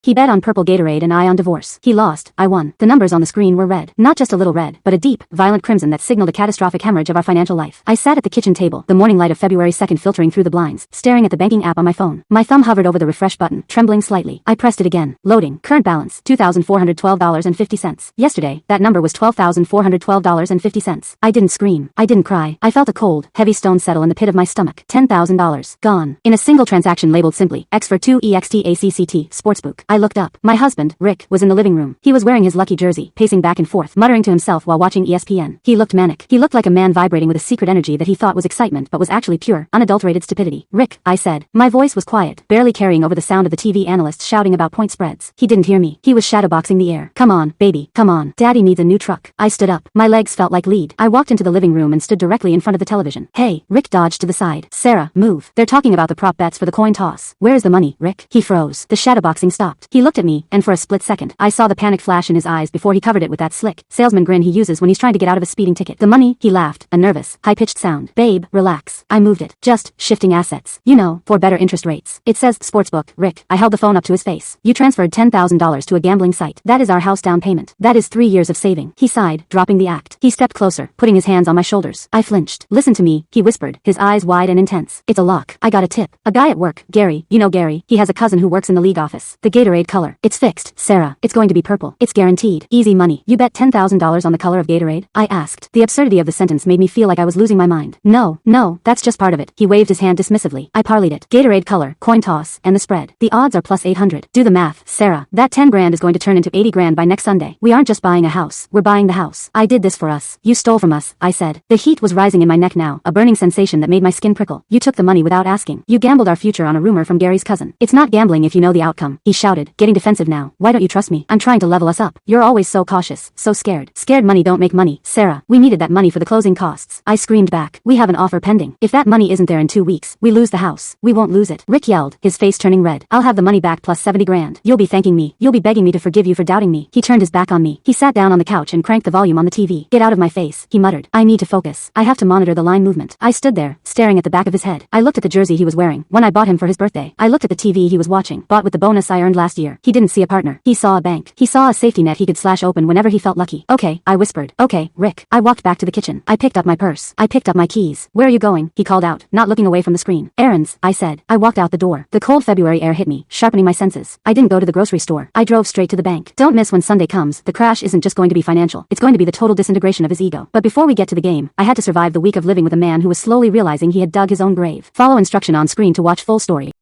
He bet on purple Gatorade and I on divorce. He lost, I won. The numbers on the screen were red. Not just a little red, but a deep, violent crimson that signaled a catastrophic hemorrhage of our financial life. I sat at the kitchen table, the morning light of February 2nd filtering through the blinds, staring at the banking app on my phone. My thumb hovered over the refresh button, trembling slightly. I pressed it again. Loading. Current balance, $2,412.50. Yesterday, that number was $12,412.50. I didn't scream. I didn't cry. I felt a cold, heavy stone settle in the pit of my stomach. $10,000. Gone. In a single transaction labeled simply, XFER to EXT ACCT, Sportsbook. I looked up. My husband, Rick, was in the living room. He was wearing his lucky jersey, pacing back and forth, muttering to himself while watching ESPN. He looked manic. He looked like a man vibrating with a secret energy that he thought was excitement but was actually pure, unadulterated stupidity. Rick, I said. My voice was quiet, barely carrying over the sound of the TV analysts shouting about point spreads. He didn't hear me. He was shadowboxing the air. Come on, baby, come on. Daddy needs a new truck. I stood up. My legs felt like lead. I walked into the living room and stood directly in front of the television. Hey, Rick dodged to the side. Sarah, move. They're talking about the prop bets for the coin toss. Where is the money, Rick? He froze. The shadowboxing stopped. He looked at me, and for a split second, I saw the panic flash in his eyes before he covered it with that slick, salesman grin he uses when he's trying to get out of a speeding ticket. The money, he laughed, a nervous, high-pitched sound. Babe, relax. I moved it. Just shifting assets. You know, for better interest rates. It says Sportsbook, Rick. I held the phone up to his face. You transferred $10,000 to a gambling site. That is our house down payment. That is 3 years of saving. He sighed, dropping the act. He stepped closer, putting his hands on my shoulders. I flinched. Listen to me, he whispered, his eyes wide and intense. It's a lock. I got a tip. A guy at work, Gary. You know Gary. He has a cousin who works in the league office. The Gatorade color. It's fixed, Sarah. It's going to be purple. It's guaranteed. Easy money. You bet $10,000 on the color of Gatorade? I asked. The absurdity of the sentence made me feel like I was losing my mind. No, that's just part of it. He waved his hand dismissively. I parlayed it. Gatorade color, coin toss, and the spread. The odds are plus 800. Do the math, Sarah. That 10 grand is going to turn into 80 grand by next Sunday. We aren't just buying a house. We're buying the house. I did this for us. You stole from us, I said. The heat was rising in my neck now, a burning sensation that made my skin prickle. You took the money without asking. You gambled our future on a rumor from Gary's cousin. It's not gambling if you know the outcome. He shouted, getting defensive now. Why don't you trust me? I'm trying to level us up. You're always so cautious, so scared. Scared money don't make money. Sarah, we needed that money for the closing costs. I screamed back. We have an offer pending. If that money isn't there in 2 weeks, we lose the house. We won't lose it. Rick yelled, his face turning red. I'll have the money back plus 70 grand. You'll be thanking me. You'll be begging me to forgive you for doubting me. He turned his back on me. He sat down on the couch and cranked the volume on the TV. Get out of my face, he muttered. I need to focus. I have to monitor the line movement. I stood there, staring at the back of his head. I looked at the jersey he was wearing, one I bought him for his birthday. I looked at the TV he was watching, bought with the bonus I earned last year. He didn't see a partner. He saw a bank. He saw a safety net he could slash open whenever he felt lucky. Okay, I whispered. Okay, Rick. I walked back to the kitchen. I picked up my purse. I picked up my keys. Where are you going? He called out, not looking away from the screen. Errands, I said. I walked out the door. The cold February air hit me, sharpening my senses. I didn't go to the grocery store. I drove straight to the bank. Don't miss when Sunday comes. The crash isn't just going to be financial. It's going to be the total disintegration of his ego. But before we get to the game, I had to survive the week of living with a man who was slowly realizing he had dug his own grave. Follow instruction on screen to watch full story.